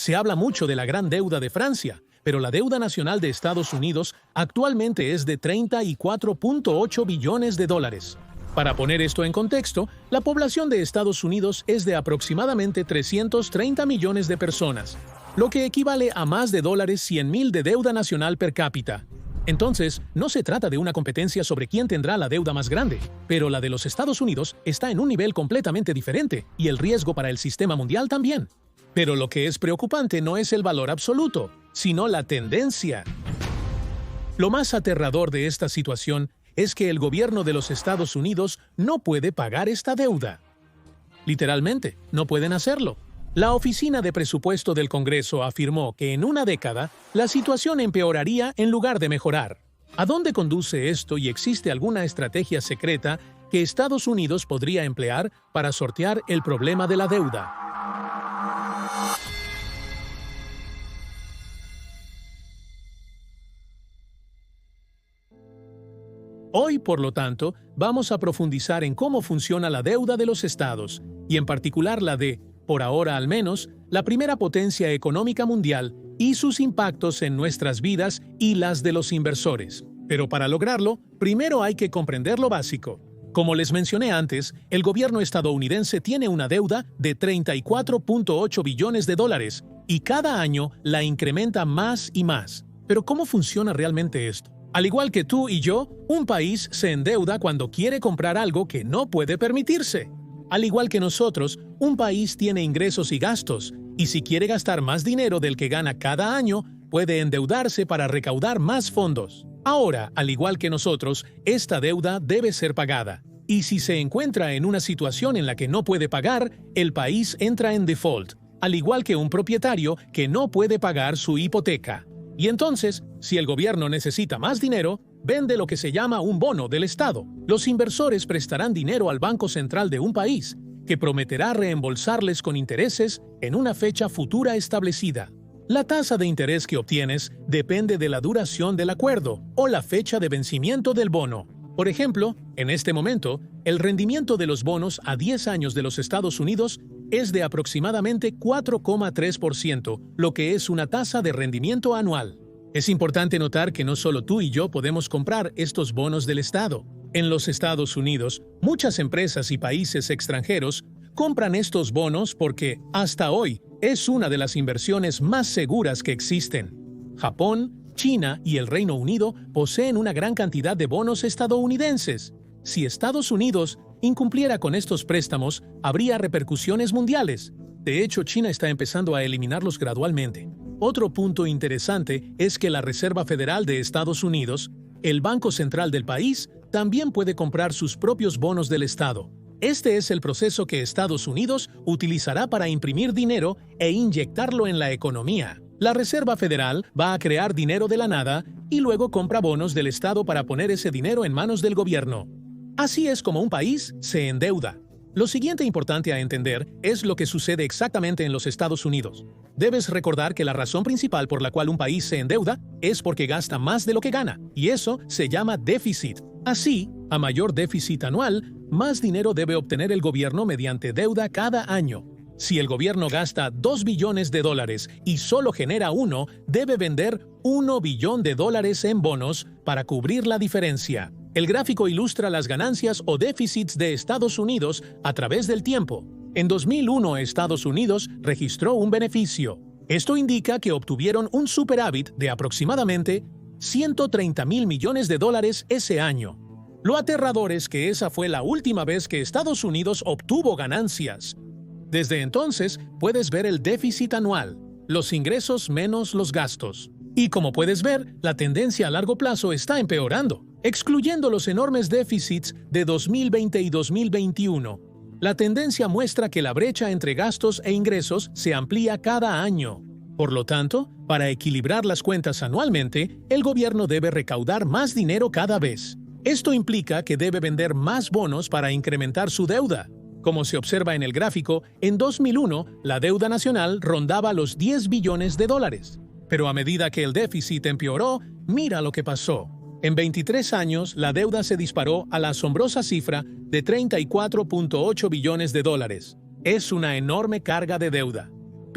Se habla mucho de la gran deuda de Francia, pero la deuda nacional de Estados Unidos actualmente es de 34.8 billones de dólares. Para poner esto en contexto, la población de Estados Unidos es de aproximadamente 330 millones de personas, lo que equivale a más de $100,000 de deuda nacional per cápita. Entonces, no se trata de una competencia sobre quién tendrá la deuda más grande, pero la de los Estados Unidos está en un nivel completamente diferente y el riesgo para el sistema mundial también. Pero lo que es preocupante no es el valor absoluto, sino la tendencia. Lo más aterrador de esta situación es que el gobierno de los Estados Unidos no puede pagar esta deuda. Literalmente, no pueden hacerlo. La Oficina de Presupuesto del Congreso afirmó que en una década la situación empeoraría en lugar de mejorar. ¿A dónde conduce esto y existe alguna estrategia secreta que Estados Unidos podría emplear para sortear el problema de la deuda? Hoy, por lo tanto, vamos a profundizar en cómo funciona la deuda de los estados, y en particular la de, por ahora al menos, la primera potencia económica mundial y sus impactos en nuestras vidas y las de los inversores. Pero para lograrlo, primero hay que comprender lo básico. Como les mencioné antes, el gobierno estadounidense tiene una deuda de 34.8 billones de dólares y cada año la incrementa más y más. Pero ¿cómo funciona realmente esto? Al igual que tú y yo, un país se endeuda cuando quiere comprar algo que no puede permitirse. Al igual que nosotros, un país tiene ingresos y gastos, y si quiere gastar más dinero del que gana cada año, puede endeudarse para recaudar más fondos. Ahora, al igual que nosotros, esta deuda debe ser pagada. Y si se encuentra en una situación en la que no puede pagar, el país entra en default, al igual que un propietario que no puede pagar su hipoteca. Y entonces, si el gobierno necesita más dinero, vende lo que se llama un bono del Estado. Los inversores prestarán dinero al Banco Central de un país, que prometerá reembolsarles con intereses en una fecha futura establecida. La tasa de interés que obtienes depende de la duración del acuerdo o la fecha de vencimiento del bono. Por ejemplo, en este momento, el rendimiento de los bonos a 10 años de los Estados Unidos es de aproximadamente 4,3%, lo que es una tasa de rendimiento anual. Es importante notar que no solo tú y yo podemos comprar estos bonos del Estado. En los Estados Unidos, muchas empresas y países extranjeros compran estos bonos porque, hasta hoy, es una de las inversiones más seguras que existen. Japón, China y el Reino Unido poseen una gran cantidad de bonos estadounidenses. Si Estados Unidos incumpliera con estos préstamos, habría repercusiones mundiales. De hecho, China está empezando a eliminarlos gradualmente. Otro punto interesante es que la Reserva Federal de Estados Unidos, el Banco Central del país, también puede comprar sus propios bonos del Estado. Este es el proceso que Estados Unidos utilizará para imprimir dinero e inyectarlo en la economía. La Reserva Federal va a crear dinero de la nada y luego compra bonos del Estado para poner ese dinero en manos del gobierno. Así es como un país se endeuda. Lo siguiente importante a entender es lo que sucede exactamente en los Estados Unidos. Debes recordar que la razón principal por la cual un país se endeuda es porque gasta más de lo que gana, y eso se llama déficit. Así, a mayor déficit anual, más dinero debe obtener el gobierno mediante deuda cada año. Si el gobierno gasta 2 billones de dólares y solo genera 1, debe vender 1 billón de dólares en bonos para cubrir la diferencia. El gráfico ilustra las ganancias o déficits de Estados Unidos a través del tiempo. En 2001, Estados Unidos registró un beneficio. Esto indica que obtuvieron un superávit de aproximadamente 130,000 millones de dólares ese año. Lo aterrador es que esa fue la última vez que Estados Unidos obtuvo ganancias. Desde entonces, puedes ver el déficit anual, los ingresos menos los gastos. Y como puedes ver, la tendencia a largo plazo está empeorando, excluyendo los enormes déficits de 2020 y 2021. La tendencia muestra que la brecha entre gastos e ingresos se amplía cada año. Por lo tanto, para equilibrar las cuentas anualmente, el gobierno debe recaudar más dinero cada vez. Esto implica que debe vender más bonos para incrementar su deuda. Como se observa en el gráfico, en 2001 la deuda nacional rondaba los 10 billones de dólares. Pero a medida que el déficit empeoró, mira lo que pasó. En 23 años, la deuda se disparó a la asombrosa cifra de 34.8 billones de dólares. Es una enorme carga de deuda.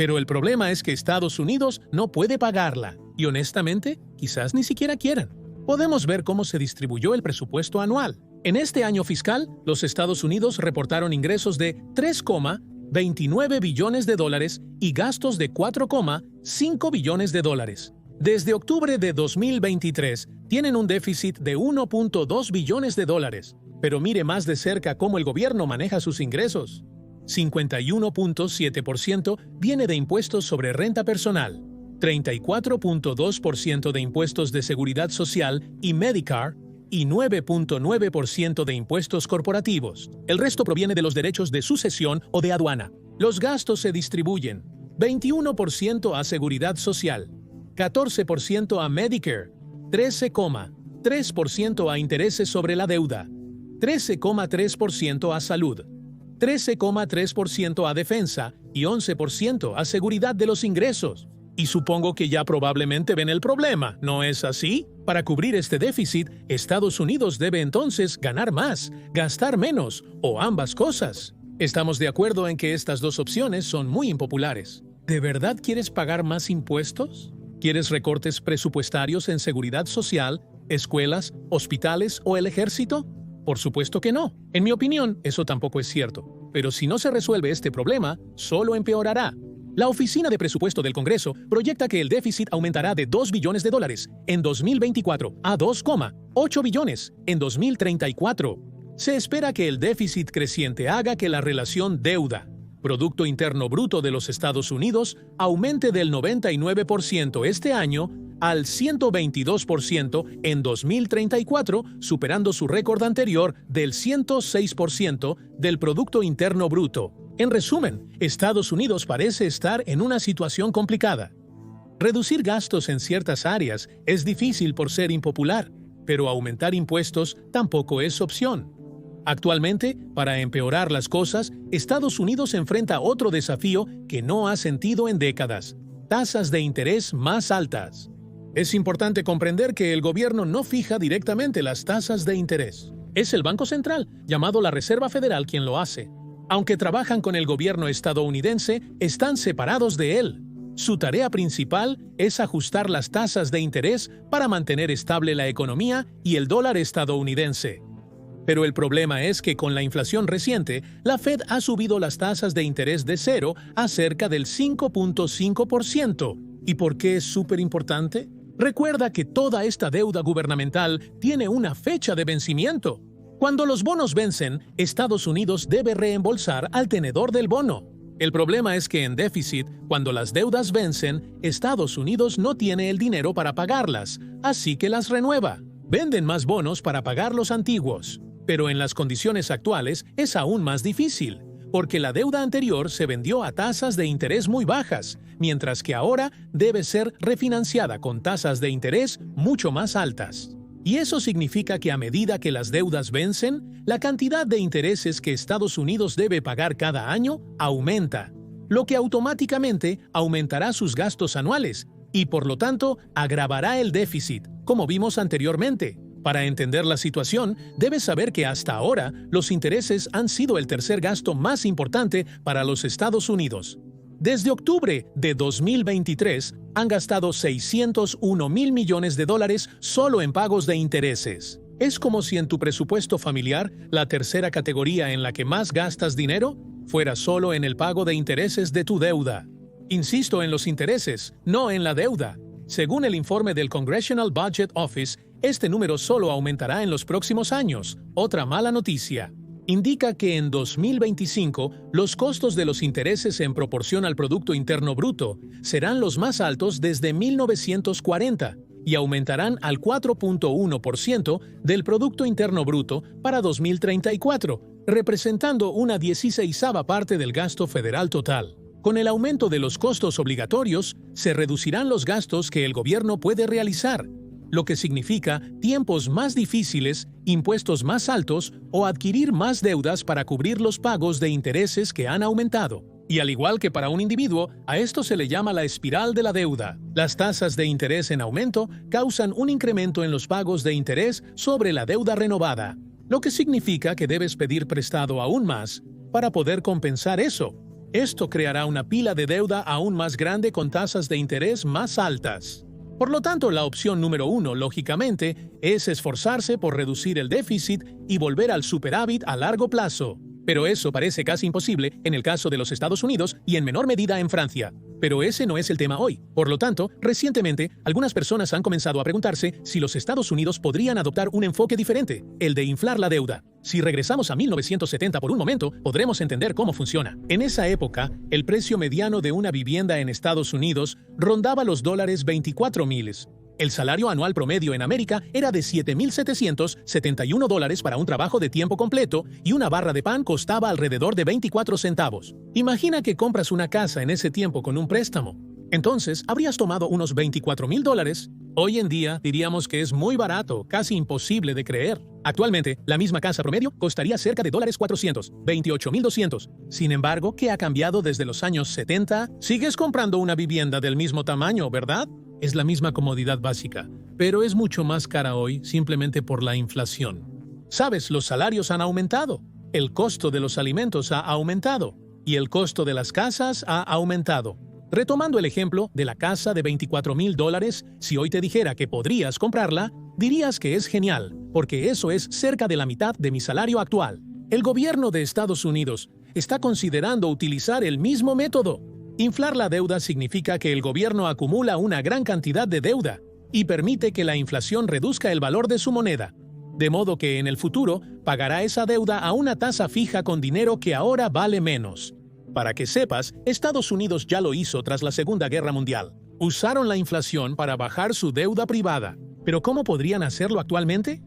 Pero el problema es que Estados Unidos no puede pagarla, y honestamente, quizás ni siquiera quieran. Podemos ver cómo se distribuyó el presupuesto anual. En este año fiscal, los Estados Unidos reportaron ingresos de 3,29 billones de dólares y gastos de 4,5 billones de dólares. Desde octubre de 2023, tienen un déficit de 1,2 billones de dólares. Pero mire más de cerca cómo el gobierno maneja sus ingresos. 51,7% viene de impuestos sobre renta personal, 34,2% de impuestos de seguridad social y Medicare, y 9,9% de impuestos corporativos. El resto proviene de los derechos de sucesión o de aduana. Los gastos se distribuyen: 21% a seguridad social, 14% a Medicare, 13,3% a intereses sobre la deuda, 13,3% a salud, 13,3% a defensa y 11% a seguridad de los ingresos. Y supongo que ya probablemente ven el problema, ¿no es así? Para cubrir este déficit, Estados Unidos debe entonces ganar más, gastar menos o ambas cosas. Estamos de acuerdo en que estas dos opciones son muy impopulares. ¿De verdad quieres pagar más impuestos? ¿Quieres recortes presupuestarios en seguridad social, escuelas, hospitales o el ejército? Por supuesto que no. En mi opinión, eso tampoco es cierto. Pero si no se resuelve este problema, solo empeorará. La Oficina de Presupuesto del Congreso proyecta que el déficit aumentará de 2 billones de dólares en 2024 a 2,8 billones en 2034. Se espera que el déficit creciente haga que la relación deuda-Producto Interno Bruto de los Estados Unidos aumente del 99% este año al 122% en 2034, superando su récord anterior del 106% del Producto Interno Bruto. En resumen, Estados Unidos parece estar en una situación complicada. Reducir gastos en ciertas áreas es difícil por ser impopular, pero aumentar impuestos tampoco es opción. Actualmente, para empeorar las cosas, Estados Unidos enfrenta otro desafío que no ha sentido en décadas: tasas de interés más altas. Es importante comprender que el gobierno no fija directamente las tasas de interés. Es el Banco Central, llamado la Reserva Federal, quien lo hace. Aunque trabajan con el gobierno estadounidense, están separados de él. Su tarea principal es ajustar las tasas de interés para mantener estable la economía y el dólar estadounidense. Pero el problema es que con la inflación reciente, la Fed ha subido las tasas de interés de 0 a cerca del 5,5%. ¿Y por qué es súper importante? Recuerda que toda esta deuda gubernamental tiene una fecha de vencimiento. Cuando los bonos vencen, Estados Unidos debe reembolsar al tenedor del bono. El problema es que en déficit, cuando las deudas vencen, Estados Unidos no tiene el dinero para pagarlas, así que las renueva. Venden más bonos para pagar los antiguos. Pero en las condiciones actuales es aún más difícil, porque la deuda anterior se vendió a tasas de interés muy bajas, mientras que ahora debe ser refinanciada con tasas de interés mucho más altas. Y eso significa que a medida que las deudas vencen, la cantidad de intereses que Estados Unidos debe pagar cada año aumenta, lo que automáticamente aumentará sus gastos anuales y por lo tanto agravará el déficit, como vimos anteriormente. Para entender la situación, debes saber que hasta ahora los intereses han sido el tercer gasto más importante para los Estados Unidos. Desde octubre de 2023, han gastado 601 mil millones de dólares solo en pagos de intereses. Es como si en tu presupuesto familiar, la tercera categoría en la que más gastas dinero fuera solo en el pago de intereses de tu deuda. Insisto en los intereses, no en la deuda. Según el informe del Congressional Budget Office, este número solo aumentará en los próximos años. Otra mala noticia. Indica que en 2025 los costos de los intereses en proporción al Producto Interno Bruto serán los más altos desde 1940 y aumentarán al 4,1% del Producto Interno Bruto para 2034, representando una 16ª parte del gasto federal total. Con el aumento de los costos obligatorios, se reducirán los gastos que el gobierno puede realizar, lo que significa tiempos más difíciles, impuestos más altos o adquirir más deudas para cubrir los pagos de intereses que han aumentado. Y al igual que para un individuo, a esto se le llama la espiral de la deuda. Las tasas de interés en aumento causan un incremento en los pagos de interés sobre la deuda renovada, lo que significa que debes pedir prestado aún más para poder compensar eso. Esto creará una pila de deuda aún más grande con tasas de interés más altas. Por lo tanto, la opción número 1, lógicamente, es esforzarse por reducir el déficit y volver al superávit a largo plazo. Pero eso parece casi imposible en el caso de los Estados Unidos y en menor medida en Francia. Pero ese no es el tema hoy. Por lo tanto, recientemente, algunas personas han comenzado a preguntarse si los Estados Unidos podrían adoptar un enfoque diferente, el de inflar la deuda. Si regresamos a 1970 por un momento, podremos entender cómo funciona. En esa época, el precio mediano de una vivienda en Estados Unidos rondaba los $24,000. El salario anual promedio en América era de $7,771 para un trabajo de tiempo completo y una barra de pan costaba alrededor de 24 centavos. Imagina que compras una casa en ese tiempo con un préstamo. Entonces, habrías tomado unos $24,000. Hoy en día diríamos que es muy barato, casi imposible de creer. Actualmente, la misma casa promedio costaría cerca de $400, $28,200. Sin embargo, ¿qué ha cambiado desde los años 70? Sigues comprando una vivienda del mismo tamaño, ¿verdad? Es la misma comodidad básica, pero es mucho más cara hoy simplemente por la inflación. Sabes, los salarios han aumentado, el costo de los alimentos ha aumentado y el costo de las casas ha aumentado. Retomando el ejemplo de la casa de $24,000, si hoy te dijera que podrías comprarla, dirías que es genial, porque eso es cerca de la mitad de mi salario actual. El gobierno de Estados Unidos está considerando utilizar el mismo método. Inflar la deuda significa que el gobierno acumula una gran cantidad de deuda y permite que la inflación reduzca el valor de su moneda, de modo que en el futuro pagará esa deuda a una tasa fija con dinero que ahora vale menos. Para que sepas, Estados Unidos ya lo hizo tras la Segunda Guerra Mundial. Usaron la inflación para bajar su deuda privada. ¿Pero cómo podrían hacerlo actualmente?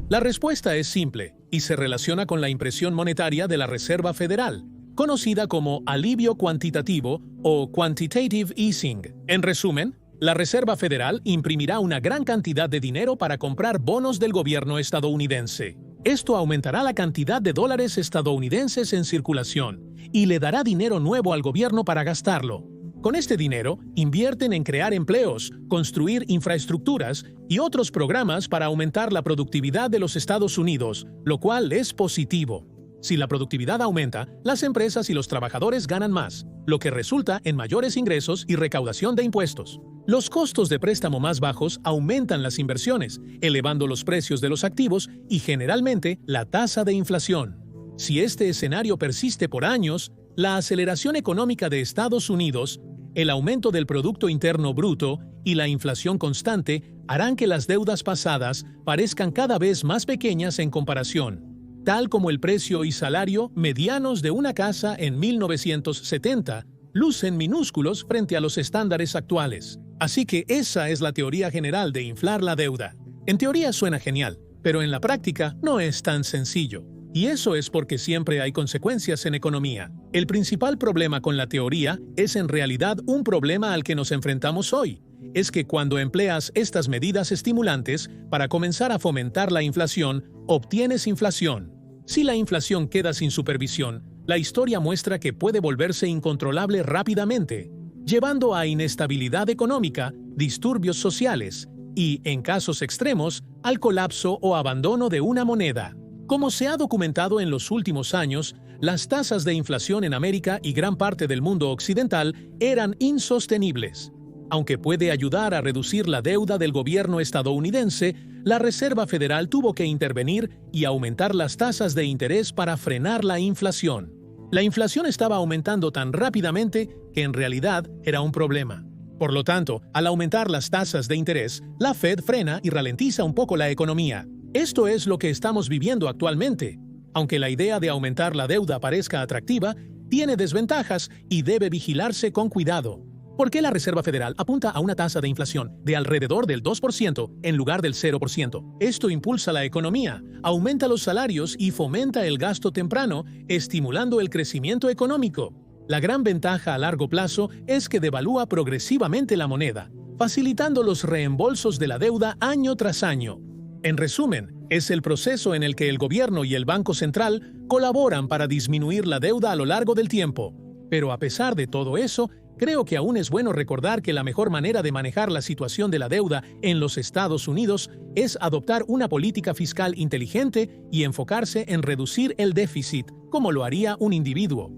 La respuesta es simple y se relaciona con la impresión monetaria de la Reserva Federal, conocida como alivio cuantitativo o quantitative easing. En resumen, la Reserva Federal imprimirá una gran cantidad de dinero para comprar bonos del gobierno estadounidense. Esto aumentará la cantidad de dólares estadounidenses en circulación y le dará dinero nuevo al gobierno para gastarlo. Con este dinero, invierten en crear empleos, construir infraestructuras y otros programas para aumentar la productividad de los Estados Unidos, lo cual es positivo. Si la productividad aumenta, las empresas y los trabajadores ganan más, lo que resulta en mayores ingresos y recaudación de impuestos. Los costos de préstamo más bajos aumentan las inversiones, elevando los precios de los activos y generalmente la tasa de inflación. Si este escenario persiste por años, la aceleración económica de Estados Unidos, el aumento del Producto Interno Bruto y la inflación constante harán que las deudas pasadas parezcan cada vez más pequeñas en comparación, tal como el precio y salario medianos de una casa en 1970 lucen minúsculos frente a los estándares actuales. Así que esa es la teoría general de inflar la deuda. En teoría suena genial, pero en la práctica no es tan sencillo. Y eso es porque siempre hay consecuencias en economía. El principal problema con la teoría es en realidad un problema al que nos enfrentamos hoy. Es que cuando empleas estas medidas estimulantes para comenzar a fomentar la inflación, obtienes inflación. Si la inflación queda sin supervisión, la historia muestra que puede volverse incontrolable rápidamente, llevando a inestabilidad económica, disturbios sociales y, en casos extremos, al colapso o abandono de una moneda. Como se ha documentado en los últimos años, las tasas de inflación en América y gran parte del mundo occidental eran insostenibles. Aunque puede ayudar a reducir la deuda del gobierno estadounidense, la Reserva Federal tuvo que intervenir y aumentar las tasas de interés para frenar la inflación. La inflación estaba aumentando tan rápidamente que en realidad era un problema. Por lo tanto, al aumentar las tasas de interés, la Fed frena y ralentiza un poco la economía. Esto es lo que estamos viviendo actualmente. Aunque la idea de aumentar la deuda parezca atractiva, tiene desventajas y debe vigilarse con cuidado. ¿Por qué la Reserva Federal apunta a una tasa de inflación de alrededor del 2% en lugar del 0%? Esto impulsa la economía, aumenta los salarios y fomenta el gasto temprano, estimulando el crecimiento económico. La gran ventaja a largo plazo es que devalúa progresivamente la moneda, facilitando los reembolsos de la deuda año tras año. En resumen, es el proceso en el que el gobierno y el Banco Central colaboran para disminuir la deuda a lo largo del tiempo. Pero a pesar de todo eso, creo que aún es bueno recordar que la mejor manera de manejar la situación de la deuda en los Estados Unidos es adoptar una política fiscal inteligente y enfocarse en reducir el déficit, como lo haría un individuo.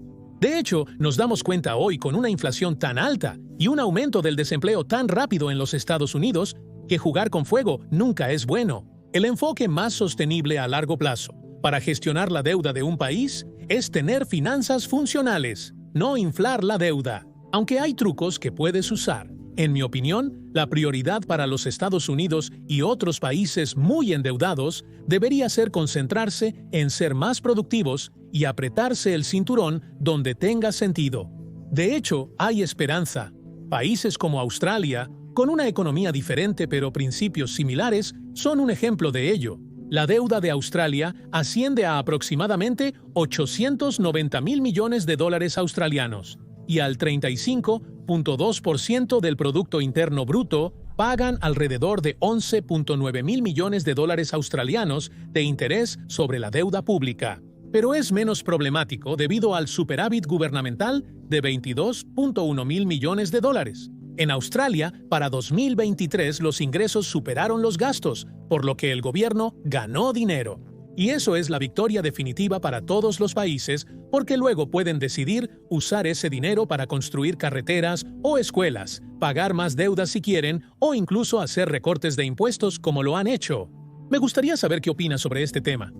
De hecho, nos damos cuenta hoy con una inflación tan alta y un aumento del desempleo tan rápido en los Estados Unidos que jugar con fuego nunca es bueno. El enfoque más sostenible a largo plazo para gestionar la deuda de un país es tener finanzas funcionales, no inflar la deuda. Aunque hay trucos que puedes usar, en mi opinión, la prioridad para los Estados Unidos y otros países muy endeudados debería ser concentrarse en ser más productivos y apretarse el cinturón donde tenga sentido. De hecho, hay esperanza. Países como Australia, con una economía diferente pero principios similares, son un ejemplo de ello. La deuda de Australia asciende a aproximadamente 890.000 millones de dólares australianos y al 35.2% del Producto Interno Bruto pagan alrededor de 11.9 mil millones de dólares australianos de interés sobre la deuda pública. Pero es menos problemático debido al superávit gubernamental de 22.1 mil millones de dólares. En Australia, para 2023 los ingresos superaron los gastos, por lo que el gobierno ganó dinero. Y eso es la victoria definitiva para todos los países, porque luego pueden decidir usar ese dinero para construir carreteras o escuelas, pagar más deudas si quieren, o incluso hacer recortes de impuestos como lo han hecho. Me gustaría saber qué opina sobre este tema.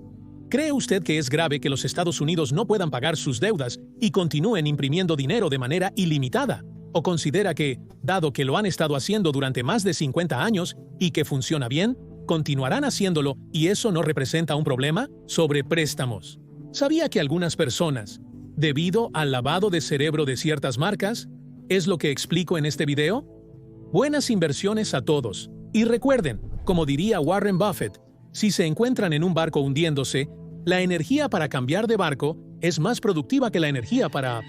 ¿Cree usted que es grave que los Estados Unidos no puedan pagar sus deudas y continúen imprimiendo dinero de manera ilimitada? ¿O considera que, dado que lo han estado haciendo durante más de 50 años y que funciona bien, continuarán haciéndolo y eso no representa un problema? Sobre préstamos. ¿Sabía que algunas personas, debido al lavado de cerebro de ciertas marcas, es lo que explico en este video? Buenas inversiones a todos. Y recuerden, como diría Warren Buffett, si se encuentran en un barco hundiéndose, la energía para cambiar de barco es más productiva que la energía para